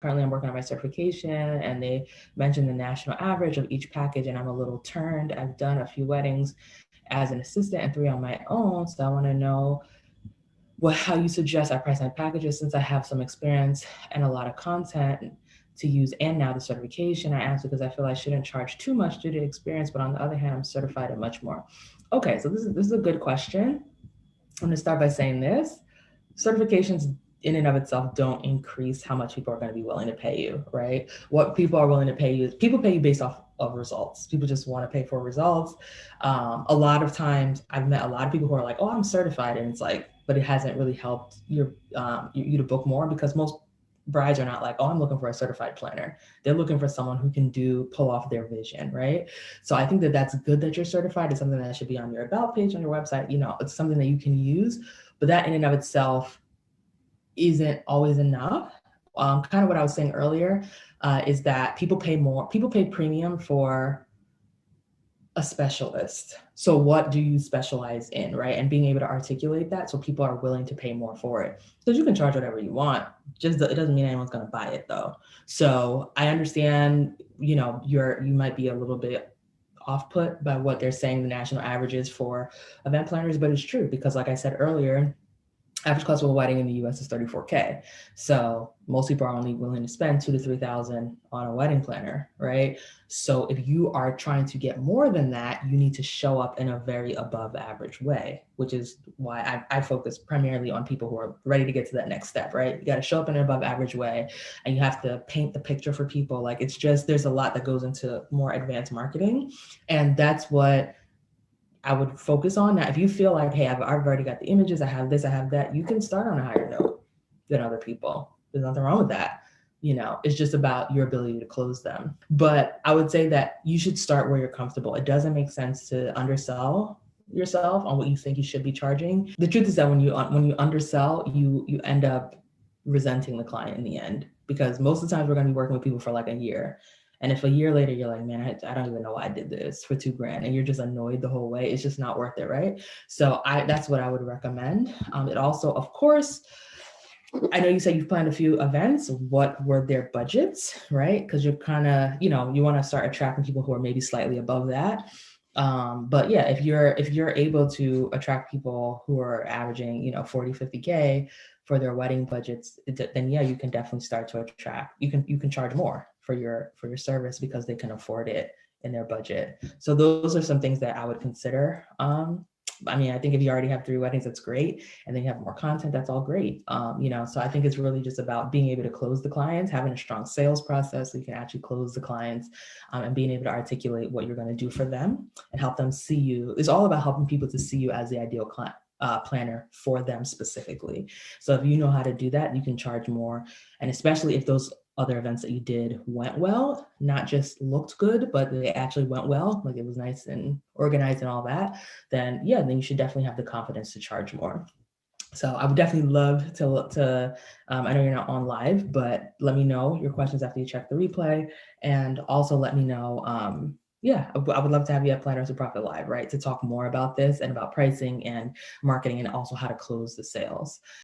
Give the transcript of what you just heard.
currently I'm working on my certification, and they mentioned the national average of each package, and I'm a little turned. I've done a few weddings as an assistant and 3 on my own. So I want to know how you suggest I price my packages, since I have some experience and a lot of content to use, and now the certification. I asked because I feel I shouldn't charge too much due to experience, but on the other hand, I'm certified at much more. Okay, so this is a good question. I'm going to start by saying this. Certifications in and of itself don't increase how much people are going to be willing to pay you, right? What people are willing to pay you is people pay you based off of results. People just want to pay for results. A lot of times I've met a lot of people who are like, oh, I'm certified. And it's like, but it hasn't really helped you to book more, because most brides are not like, oh, I'm looking for a certified planner. They're looking for someone who can pull off their vision, right? So I think that that's good that you're certified. It's something that should be on your about page on your website. It's something that you can use, but that in and of itself isn't always enough. Kind of what I was saying earlier is that people pay premium for a specialist. So what do you specialize in, right? And being able to articulate that so people are willing to pay more for it. Because you can charge whatever you want, it doesn't mean anyone's going to buy it though. So I understand, you might be a little bit off put by what they're saying the national average is for event planners, but it's true, because like I said earlier, average cost of a wedding in the US is $34K. So most people are only willing to spend $2,000 to $3,000 on a wedding planner, right? So if you are trying to get more than that, you need to show up in a very above average way, which is why I focus primarily on people who are ready to get to that next step, right? You got to show up in an above average way, and you have to paint the picture for people. Like, it's just, there's a lot that goes into more advanced marketing, and that's what I would focus on. Now, if you feel like, hey, I've already got the images, I have this, I have that, you can start on a higher note than other people. There's nothing wrong with that. It's just about your ability to close them. But I would say that you should start where you're comfortable. It doesn't make sense to undersell yourself on what you think you should be charging. The truth is that when you undersell, you end up resenting the client in the end, because most of the times we're going to be working with people for like a year. And if a year later you're like, man, I don't even know why I did this for $2,000, and you're just annoyed the whole way, it's just not worth it, right? So that's what I would recommend. It also, of course, I know you said you've planned a few events. What were their budgets, right? Because you're kind of, you want to start attracting people who are maybe slightly above that. But yeah, if you're able to attract people who are averaging, 40, 50K for their wedding budgets, then yeah, you can definitely start to attract. You can charge more for your service because they can afford it in their budget. So those are some things that I would consider. I think if you already have 3 weddings, that's great. And then you have more content, that's all great. So I think it's really just about being able to close the clients, having a strong sales process so you can actually close the clients, and being able to articulate what you're going to do for them and help them see you. It's all about helping people to see you as the ideal client. Planner for them specifically. So if you know how to do that, you can charge more. And especially if those other events that you did went well, not just looked good, but they actually went well, like it was nice and organized and all that, then you should definitely have the confidence to charge more. So I would definitely love to I know you're not on live, but let me know your questions after you check the replay, and also let me know, I would love to have you at Planners of Profit Live, right? To talk more about this and about pricing and marketing, and also how to close the sales.